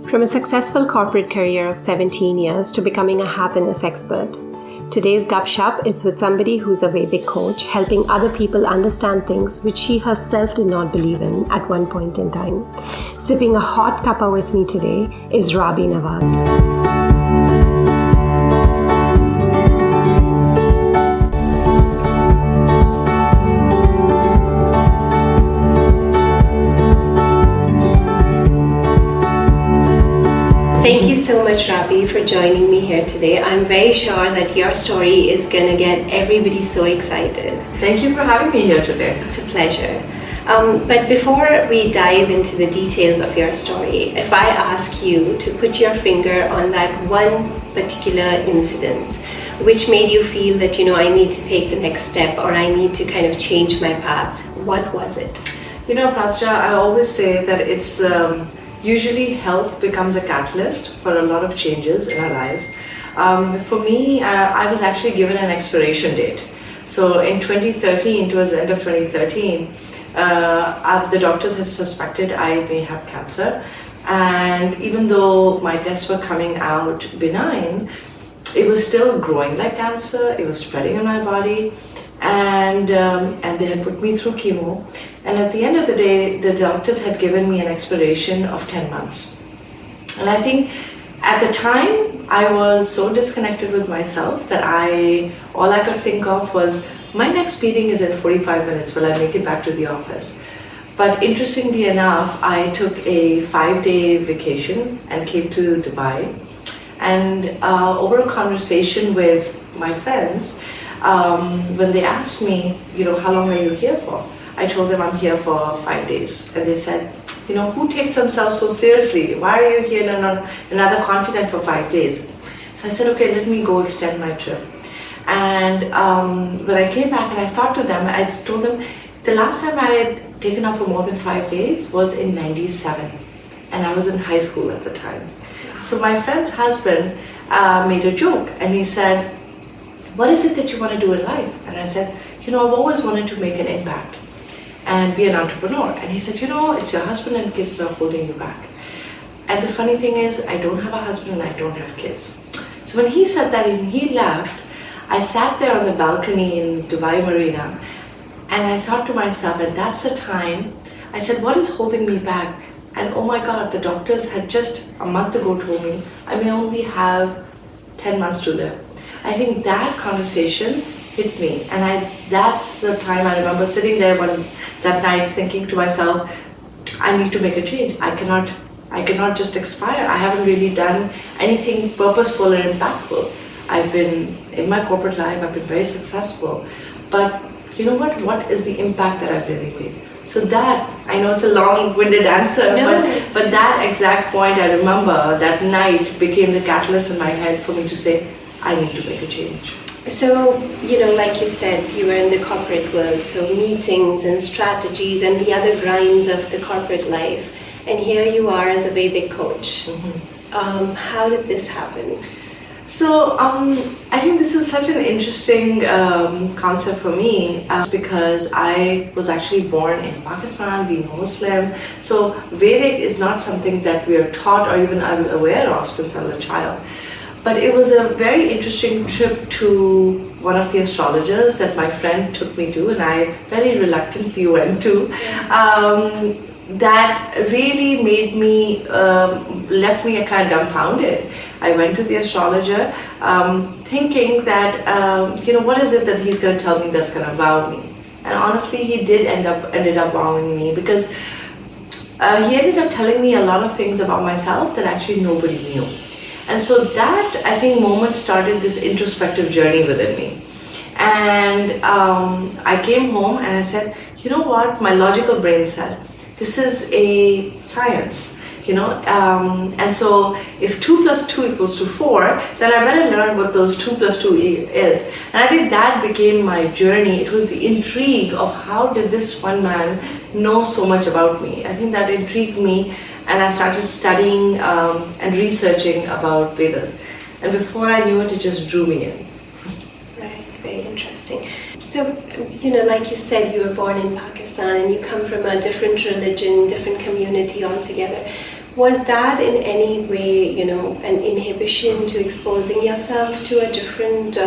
From a successful corporate career of 17 years to becoming a happiness expert, today's GupShup is with somebody who's a Vedic coach, helping other people understand things which she herself did not believe in at one point in time. Sipping a hot cuppa with me today is Rabi Nawaz. Thank you so much, Rabi, for joining me here today. I'm very sure that your story is going to get everybody so excited. Thank you for having me here today. It's a pleasure. But before we dive into the details of your story, if I ask you to put your finger on that one particular incident which made you feel that, I need to take the next step or I need to kind of change my path, what was it? Pratja, I always say that it's usually health becomes a catalyst for a lot of changes in our lives. For me, I was actually given an expiration date. So in 2013, towards the end of 2013, the doctors had suspected I may have cancer. And even though my tests were coming out benign, it was still growing like cancer. It was spreading in my body. And they had put me through chemo. And at the end of the day, the doctors had given me an expiration of 10 months. And I think at the time, I was so disconnected with myself that all I could think of was, my next meeting is in 45 minutes, will I make it back to the office? But interestingly enough, I took a 5-day vacation and came to Dubai. And over a conversation with my friends, when they asked me, how long are you here for? I told them I'm here for 5 days. And they said, who takes themselves so seriously? Why are you here on another continent for 5 days? So I said, okay, let me go extend my trip. And when I came back and I talked to them, I just told them the last time I had taken off for more than 5 days was in '97. And I was in high school at the time. So my friend's husband made a joke and he said, what is it that you want to do in life? And I said, I've always wanted to make an impact and be an entrepreneur. And he said, it's your husband and kids that are holding you back. And the funny thing is, I don't have a husband and I don't have kids. So when he said that and he left, I sat there on the balcony in Dubai Marina and I thought to myself, and that's the time, I said, what is holding me back? And oh my God, the doctors had just a month ago told me I may only have 10 months to live. I think that conversation hit me, and that's the time I remember sitting there that night thinking to myself, I need to make a change. I cannot just expire. I haven't really done anything purposeful or impactful. I've been in my corporate life, I've been very successful, but what is the impact that I've really made? So that, I know it's a long-winded answer, but that exact point I remember that night became the catalyst in my head for me to say, I need to make a change. So, like you said, you were in the corporate world, so meetings and strategies and the other grinds of the corporate life. And here you are as a Vedic coach. Mm-hmm. How did this happen? So, I think this is such an interesting concept for me because I was actually born in Pakistan, being Muslim. So, Vedic is not something that we are taught or even I was aware of since I was a child. But it was a very interesting trip to one of the astrologers that my friend took me to, and I very reluctantly went to. That really made me, left me kind of dumbfounded. I went to the astrologer thinking that, what is it that he's going to tell me that's going to wow me? And honestly, he ended up wowing me because he ended up telling me a lot of things about myself that actually nobody knew. And so that, I think, moment started this introspective journey within me. And I came home and I said, what? My logical brain said, this is a science, and so if 2 + 2 = 4, then I better learn what those 2 + 2 is. And I think that became my journey. It was the intrigue of how did this one man know so much about me. I think that intrigued me. And I started studying and researching about Vedas. And before I knew it, it just drew me in. Right, very interesting. So, like you said, you were born in Pakistan and you come from a different religion, different community altogether. Was that in any way, an inhibition to exposing yourself to a different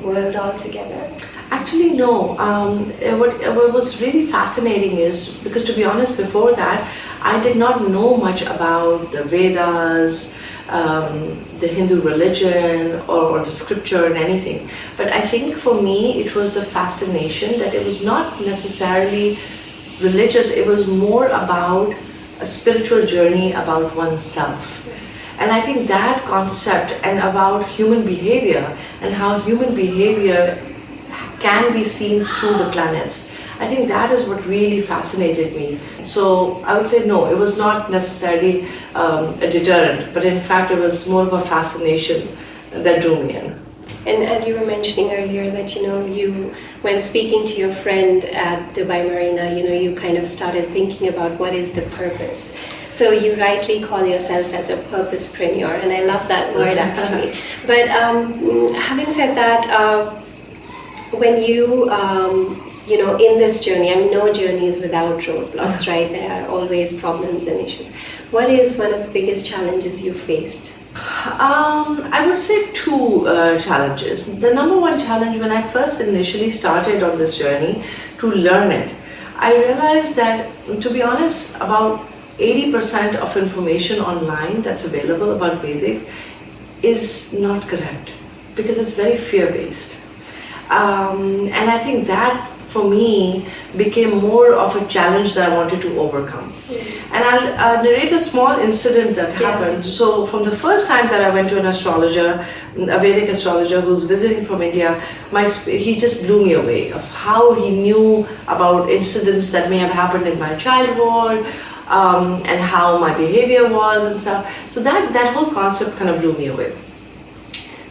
world altogether? Actually, no. What was really fascinating is, because to be honest, before that, I did not know much about the Vedas, the Hindu religion, or the scripture and anything. But I think for me, it was the fascination that it was not necessarily religious, it was more about a spiritual journey about oneself. And I think that concept and about human behavior and how human behavior can be seen through the planets, I think that is what really fascinated me. So I would say no, it was not necessarily a deterrent, but in fact it was more of a fascination that drew me in. And as you were mentioning earlier that, you, when speaking to your friend at Dubai Marina, you kind of started thinking about what is the purpose. So you rightly call yourself as a purposepreneur, and I love that word actually. But having said that, when you, in this journey, I mean, no journey is without roadblocks, right? There are always problems and issues. What is one of the biggest challenges you faced? I would say two challenges. The number one challenge, when I first initially started on this journey to learn it, I realized that, to be honest, about 80% of information online that's available about Vedic is not correct, because it's very fear-based. And I think that for me became more of a challenge that I wanted to overcome. And I'll narrate a small incident that happened. So from the first time that I went to an astrologer, a Vedic astrologer who's visiting from India, he just blew me away of how he knew about incidents that may have happened in my childhood, and how my behavior was and stuff. So that whole concept kind of blew me away.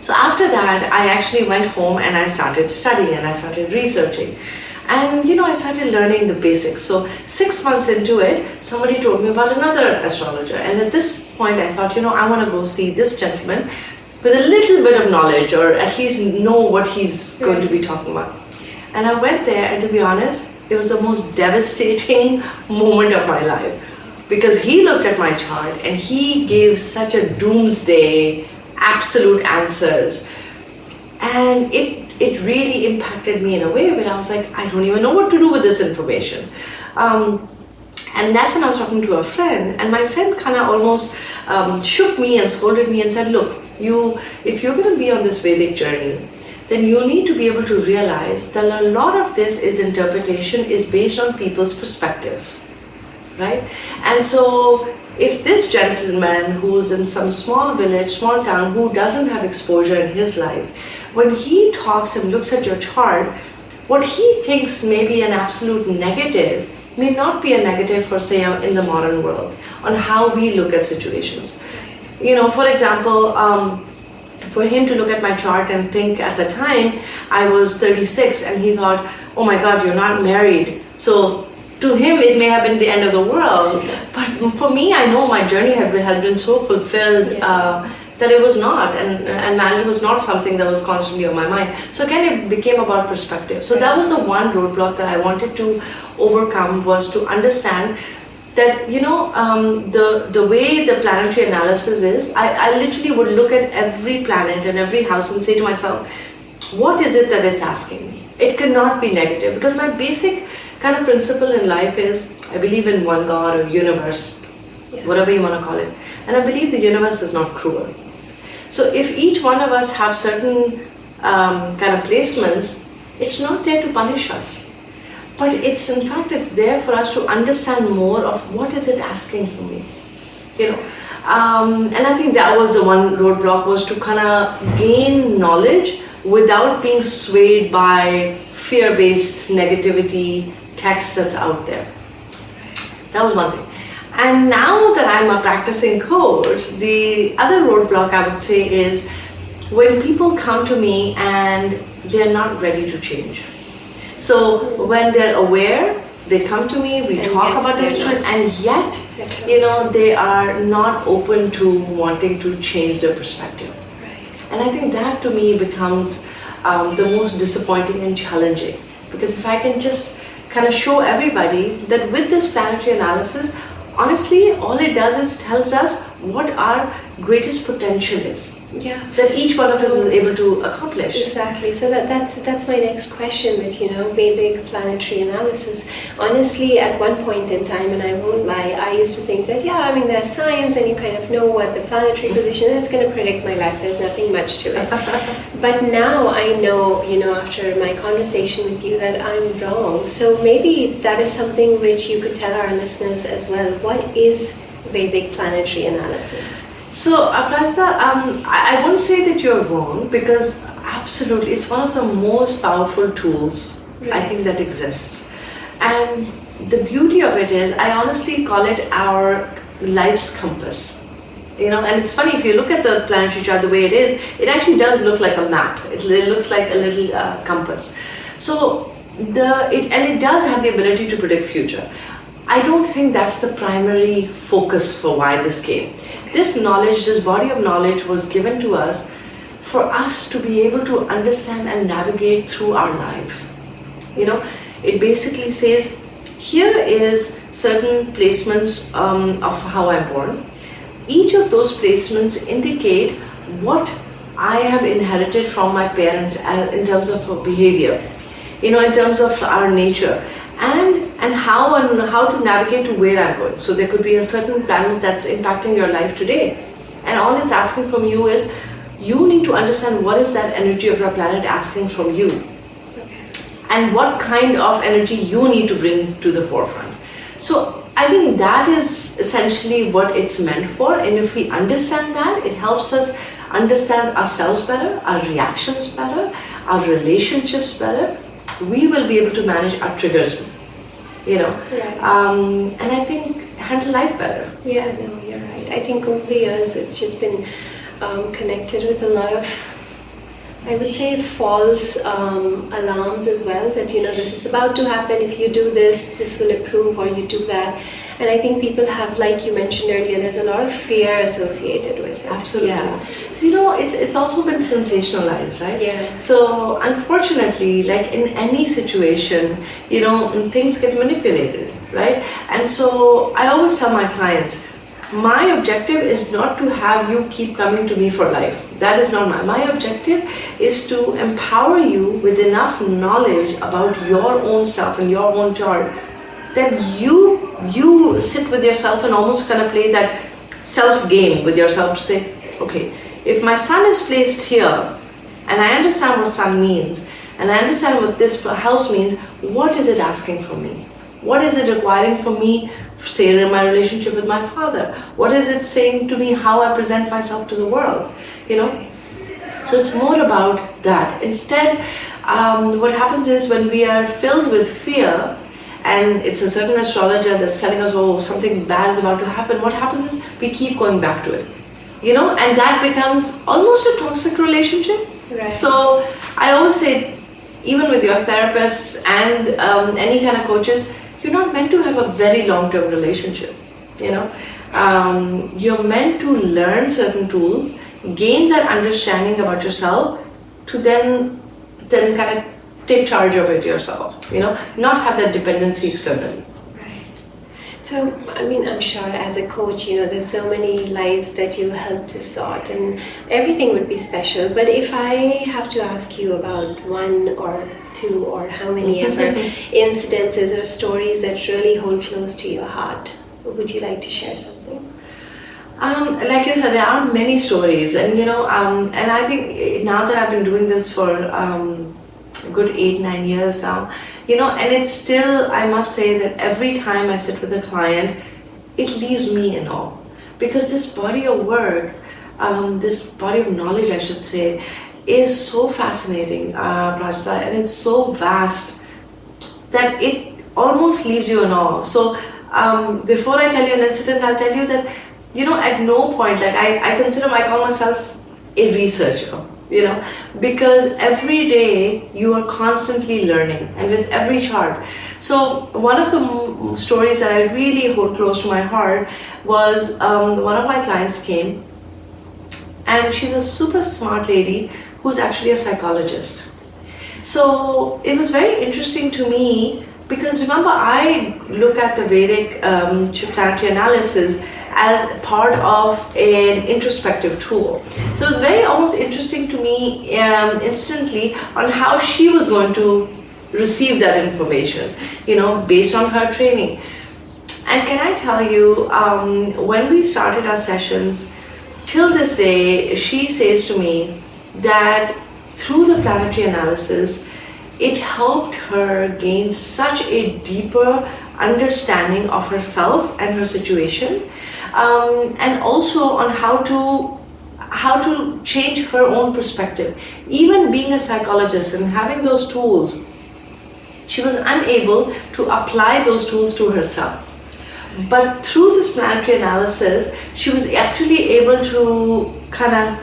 So after that, I actually went home and I started studying and I started researching. And I started learning the basics. So 6 months into it, somebody told me about another astrologer. And at this point I thought, I want to go see this gentleman with a little bit of knowledge, or at least know what he's going to be talking about. And I went there, and to be honest, it was the most devastating moment of my life. Because he looked at my chart and he gave such a doomsday absolute answers, and it really impacted me in a way where I was like, I don't even know what to do with this information. And that's when I was talking to a friend, and my friend kind of almost shook me and scolded me and said, look, if you're going to be on this Vedic journey, then you need to be able to realize that a lot of this interpretation is based on people's perspectives, right? And so if this gentleman who's in some small village, small town, who doesn't have exposure in his life, when he talks and looks at your chart, what he thinks may be an absolute negative may not be a negative for, say, in the modern world, on how we look at situations. For example, for him to look at my chart and think at the time I was 36, and he thought, oh my God, you're not married. So to him, it may have been the end of the world, but for me, I know my journey has been so fulfilled that it was not, and marriage was not something that was constantly on my mind. So again, it became about perspective. So that was the one roadblock that I wanted to overcome, was to understand that, the way the planetary analysis is, I literally would look at every planet and every house and say to myself, what is it that it's asking me? It cannot be negative, because my basic kind of principle in life is, I believe in one God or universe, whatever you want to call it. And I believe the universe is not cruel. So if each one of us have certain kind of placements, it's not there to punish us. But it's there for us to understand more of what is it asking from me. And I think that was the one roadblock, was to kind of gain knowledge without being swayed by fear-based negativity text that's out there. That was one thing. And now that I'm a practicing coach, the other roadblock I would say is when people come to me and they're not ready to change. So when they're aware, they come to me, we talk about the situation, and yet, they are not open to wanting to change their perspective. Right. And I think that to me becomes the most disappointing and challenging. Because if I can just kind of show everybody that with this planetary analysis, honestly, all it does is tells us what our greatest potential is. Yeah. That each one of us is able to accomplish. Exactly. So that's my next question, that, Vedic planetary analysis. Honestly, at one point in time, and I won't lie, I used to think that, there's science and you kind of know what the planetary position is, it's going to predict my life. There's nothing much to it. But now I know, after my conversation with you, that I'm wrong. So maybe that is something which you could tell our listeners as well. What is Vedic planetary analysis? So, Aprazita, I won't say that you're wrong, because absolutely, it's one of the most powerful tools, I think, that exists. And the beauty of it is, I honestly call it our life's compass. And it's funny, if you look at the planetary chart the way it is, it actually does look like a map. It looks like a little compass. So, it does have the ability to predict future. I don't think that's the primary focus for why this came. This knowledge, this body of knowledge was given to us for us to be able to understand and navigate through our life. It basically says, here is certain placements of how I'm born. Each of those placements indicate what I have inherited from my parents in terms of behavior, in terms of our nature. And how to navigate to where I'm going. So there could be a certain planet that's impacting your life today. And all it's asking from you is, you need to understand what is that energy of the planet asking from you. And what kind of energy you need to bring to the forefront. So I think that is essentially what it's meant for. And if we understand that, it helps us understand ourselves better, our reactions better, our relationships better. We will be able to manage our triggers, Right. And I think handle life better. Yeah, no, you're right. I think over the years it's just been connected with a lot of, I would say, false alarms as well, that this is about to happen, if you do this will improve, or you do that. And I think people have, like you mentioned earlier, there's a lot of fear associated with it. Absolutely. Yeah. So, it's also been sensationalized, right? Yeah. So unfortunately, like in any situation, things get manipulated, right? And so I always tell my clients, my objective is not to have you keep coming to me for life. That is not my objective is to empower you with enough knowledge about your own self and your own chart, that you sit with yourself and almost kind of play that self game with yourself to say, okay, if my sun is placed here, and I understand what sun means, and I understand what this house means, what is it asking from me? What is it requiring from me, say, in my relationship with my father? What is it saying to me, how I present myself to the world? So it's more about that. Instead, what happens is, when we are filled with fear, and it's a certain astrologer that's telling us, oh, something bad is about to happen, what happens is we keep going back to it. And that becomes almost a toxic relationship. Right. So I always say, even with your therapists and any kind of coaches, you're not meant to have a very long-term relationship. You're meant to learn certain tools, gain that understanding about yourself, to then kind of take charge of it yourself. Not have that dependency externally. So, I'm sure as a coach, there's so many lives that you help to sort, and everything would be special. But if I have to ask you about one or two, or how many ever incidences or stories that really hold close to your heart, would you like to share something? Like you said, there are many stories, and and I think now that I've been doing this for a good 8-9 years now, and it's still, I must say that every time I sit with a client, it leaves me in awe, because this body of work, this body of knowledge, I should say, is so fascinating, Prajita, and it's so vast that it almost leaves you in awe. So before I tell you an incident, I'll tell you that, at no point, like I call myself a researcher. Because every day you are constantly learning, and with every chart. So one of the stories that I really hold close to my heart was one of my clients came, and she's a super smart lady who's actually a psychologist. So it was very interesting to me Because remember, I look at the Vedic planetary analysis as part of an introspective tool. So it was very almost interesting to me instantly on how she was going to receive that information, based on her training. And can I tell you, when we started our sessions, till this day, she says to me that through the planetary analysis, it helped her gain such a deeper understanding of herself and her situation, and also on how to change her own perspective. Even being a psychologist and having those tools, she was unable to apply those tools to herself. But through this planetary analysis, she was actually able to kind of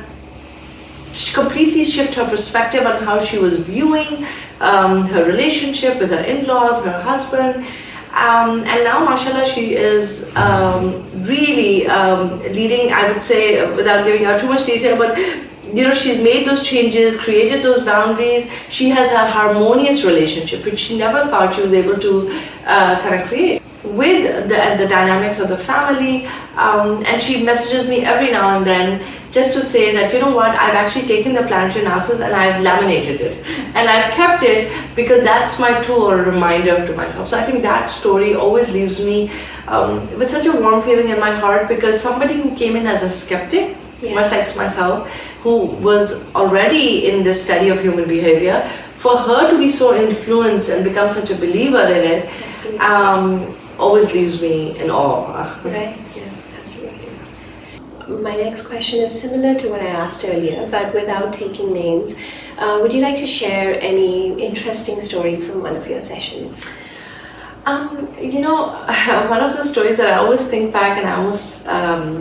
completely shift her perspective on how she was viewing her relationship with her in-laws, her husband. And now, mashallah, she is really leading, I would say, without giving out too much detail, but she's made those changes, created those boundaries. She has a harmonious relationship, which she never thought she was able to kind of create with the dynamics of the family. And she messages me every now and then just to say that, I've actually taken the planetary analysis and I've laminated it. And I've kept it because that's my tool or reminder to myself. So I think that story always leaves me with such a warm feeling in my heart, because somebody who came in as a skeptic, much like myself, who was already in this study of human behavior, for her to be so influenced and become such a believer in it, always leaves me in awe. Right, yeah, absolutely. My next question is similar to what I asked earlier, but without taking names. Would you like to share any interesting story from one of your sessions? One of the stories that I always think back and I always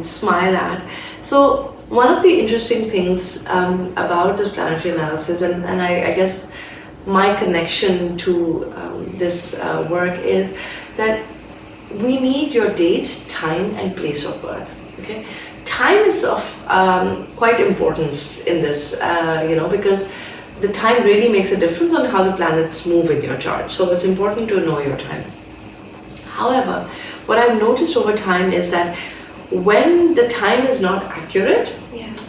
smile at. So one of the interesting things about this planetary analysis, and I guess my connection to this work, is that we need your date, time, and place of birth. Okay, time is of quite importance in this, because the time really makes a difference on how the planets move in your chart. So it's important to know your time. However, what I've noticed over time is that when the time is not accurate,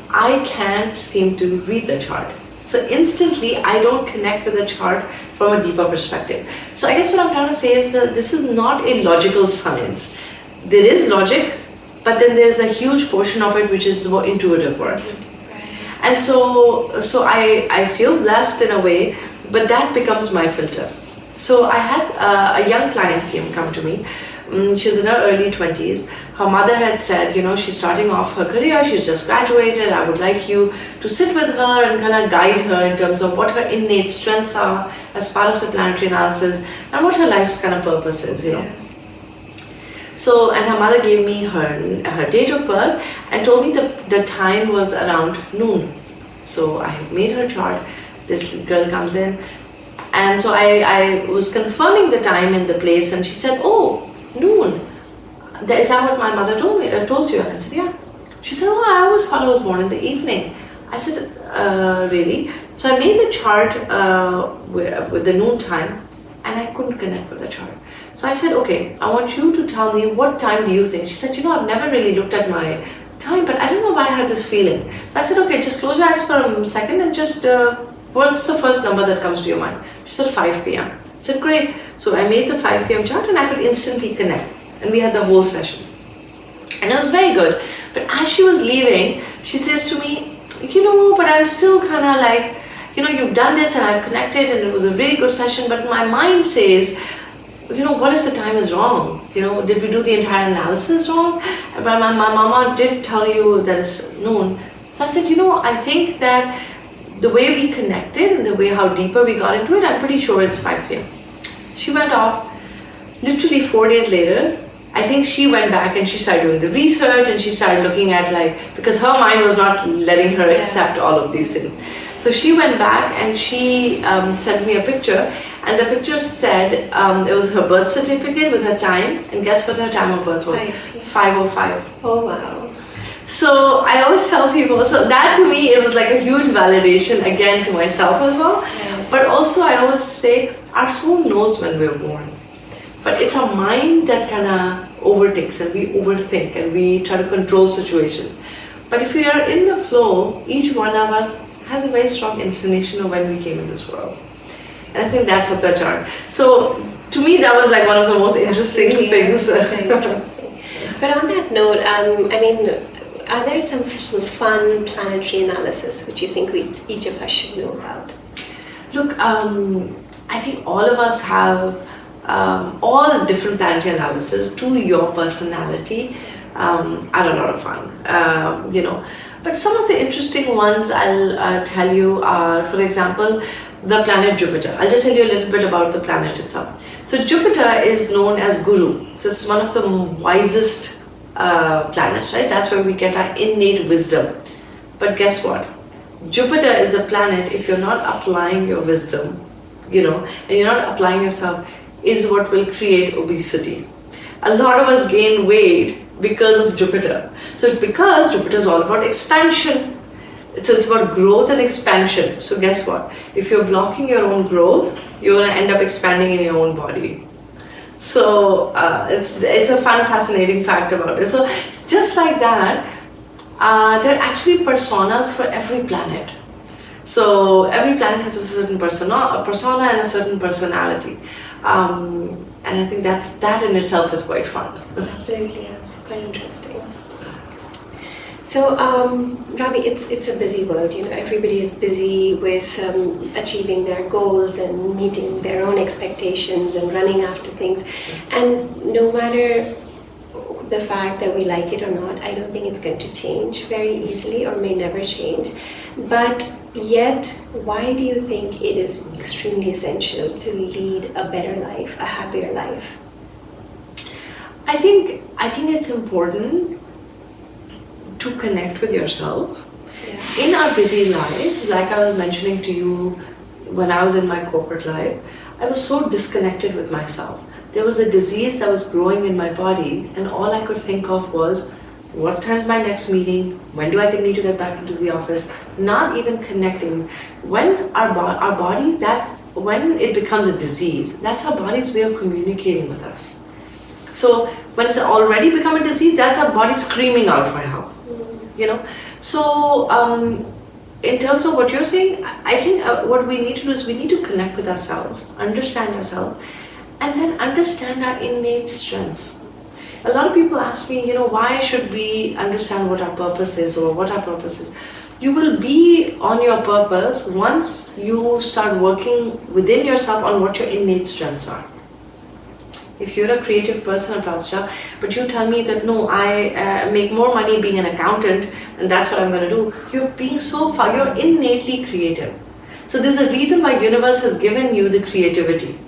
I can't seem to read the chart. So instantly, I don't connect with the chart from a deeper perspective. So I guess what I'm trying to say is that this is not a logical science. There is logic, but then there's a huge portion of it which is the more intuitive work. And so I feel blessed in a way, but that becomes my filter. So I had a young client come to me. She's in her early 20s. Her mother had said, she's starting off her career, she's just graduated, I would like you to sit with her and kind of guide her in terms of what her innate strengths are as part of the planetary analysis and what her life's kind of purpose is, So, and her mother gave me her date of birth and told me the time was around noon. So I had made her chart. This girl comes in, and so I was confirming the time and the place, and she said, "Oh, noon. Is that what my mother told you?" And I said, "Yeah." She said, "Oh, I always thought I was born in the evening." I said, "Really?" So I made the chart with the noon time, and I couldn't connect with the chart. So I said, "Okay, I want you to tell me, what time do you think?" She said, "I've never really looked at my time, but I don't know why I had this feeling." So I said, "Okay, just close your eyes for a second and just, what's the first number that comes to your mind?" She said, 5 p.m. I said, "Great." So I made the 5 p.m. chart and I could instantly connect. And we had the whole session. And it was very good. But as she was leaving, she says to me, "But I'm still kind of like, you've done this and I've connected and it was a really good session, but my mind says, what if the time is wrong? Did we do the entire analysis wrong? But my mama did tell you that it's noon." So I said, I think that the way we connected and the way how deeper we got into it, I'm pretty sure it's 5 p.m. She went off. Literally 4 days later, I think she went back and she started doing the research and she started looking at because her mind was not letting her accept all of these things. So she went back and she sent me a picture, and the picture said it was her birth certificate with her time, and guess what her time of birth was? 5:05. Oh wow. So I always tell people, so that to me, it was like a huge validation again to myself as well. But also I always say, our soul knows when we're born. But it's our mind that kind of overtakes and we overthink and we try to control situation. But if we are in the flow, each one of us has a very strong inclination of when we came in this world. And I think that's what the chart. So to me, that was like one of the most interesting things. That's very interesting. But on that note, I mean, are there some fun planetary analysis which you think each of us should know about? Look, I think all of us have all different planetary analysis to your personality are a lot of fun, you know. But some of the interesting ones I'll tell you are, for example, the planet Jupiter. I'll just tell you a little bit about the planet itself. So Jupiter is known as Guru. So it's one of the wisest planets, right? That's where we get our innate wisdom. But guess what? Jupiter is the planet, if you're not applying your wisdom, you know, and you're not applying yourself, is what will create obesity. A lot of us gain weight because of Jupiter. So it's because Jupiter is all about expansion. So it's about growth and expansion. So guess what? If you're blocking your own growth, you're going to end up expanding in your own body. So it's a fun, fascinating fact about it. So just like that, there are actually personas for every planet. So every planet has a certain persona and a certain personality. And I think that in itself is quite fun. Absolutely, yeah. It's quite interesting. So, Rabi, it's a busy world. You know, everybody is busy with achieving their goals and meeting their own expectations and running after things. And no matter the fact that we like it or not, I don't think it's going to change very easily or may never change. But yet, why do you think it is extremely essential to lead a better life, a happier life? I think it's important to connect with yourself. Yeah. In our busy life, like I was mentioning to you when I was in my corporate life, I was so disconnected with myself. There was a disease that was growing in my body, and all I could think of was, what time is my next meeting? When do I need to get back into the office? Not even connecting. When our body, when it becomes a disease, that's our body's way of communicating with us. So when it's already become a disease, that's our body screaming out for help. You know. So in terms of what you're saying, I think what we need to do is we need to connect with ourselves, understand ourselves, and then understand our innate strengths. A lot of people ask me, you know, why should we understand what our purpose is or what our purpose is? You will be on your purpose once you start working within yourself on what your innate strengths are. If you're a creative person, Aprazha, but you tell me that no, I make more money being an accountant and that's what I'm going to do, you're being so far, you're innately creative. So there's a reason why universe has given you the creativity.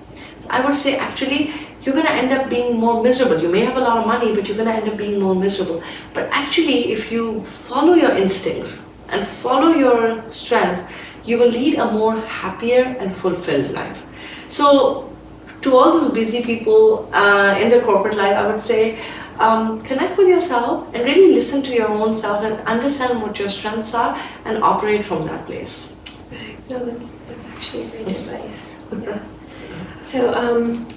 I would say actually you're going to end up being more miserable. You may have a lot of money, but you're going to end up being more miserable. But actually, if you follow your instincts and follow your strengths, you will lead a more happier and fulfilled life. So to all those busy people in their corporate life, I would say connect with yourself and really listen to your own self and understand what your strengths are and operate from that place. Right. No, that's actually great advice. Yeah. So,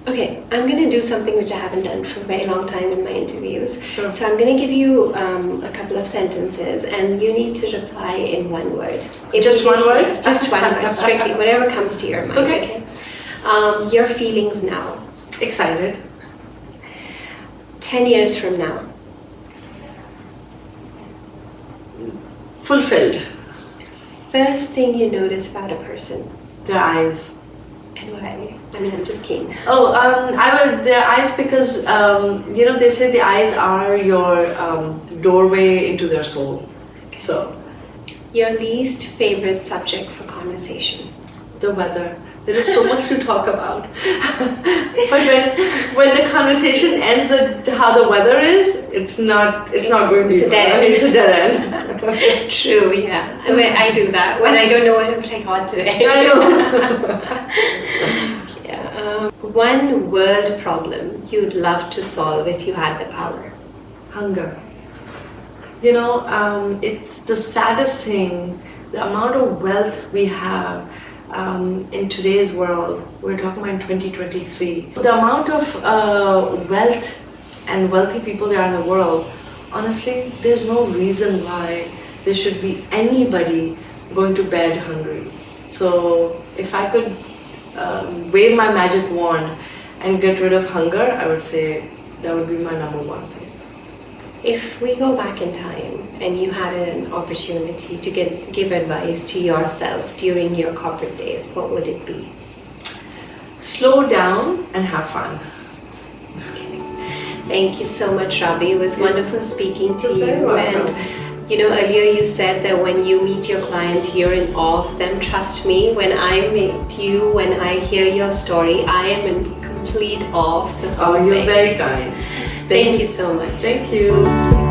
okay, I'm going to do something which I haven't done for a very long time in my interviews. Sure. So I'm going to give you a couple of sentences and you need to reply in one word. Just one word? Just one word, strictly, whatever comes to your mind. Okay. Your feelings now. Excited. 10 years from now. Fulfilled. First thing you notice about a person. Their eyes. And why? I mean, I'm just keen. Their eyes because, you know, they say the eyes are your doorway into their soul. So. Your least favorite subject for conversation? The weather. There is so much to talk about. But when the conversation ends at how the weather is, it's not going to be. It's a dead end. It's a dead end. True, yeah. I mean, I do that when I don't know when it's like hot today. I know. Yeah. One world problem you'd love to solve if you had the power. Hunger. You know, it's the saddest thing. The amount of wealth we have. in today's world, we're talking about in 2023, the amount of wealth and wealthy people there are in the world, honestly, there's no reason why there should be anybody going to bed hungry. So if I could wave my magic wand and get rid of hunger, I would say that would be my number one thing. If we go back in time and you had an opportunity to give advice to yourself during your corporate days, what would it be? Slow down and have fun. Okay. Thank you so much, Rabi. It was wonderful speaking to you. Very welcome. And earlier you said that when you meet your clients, you're in awe of them. Trust me, when I meet you, when I hear your story, I am in complete awe of the whole Oh, you're thing. very kind. Thank you so much. Thank you.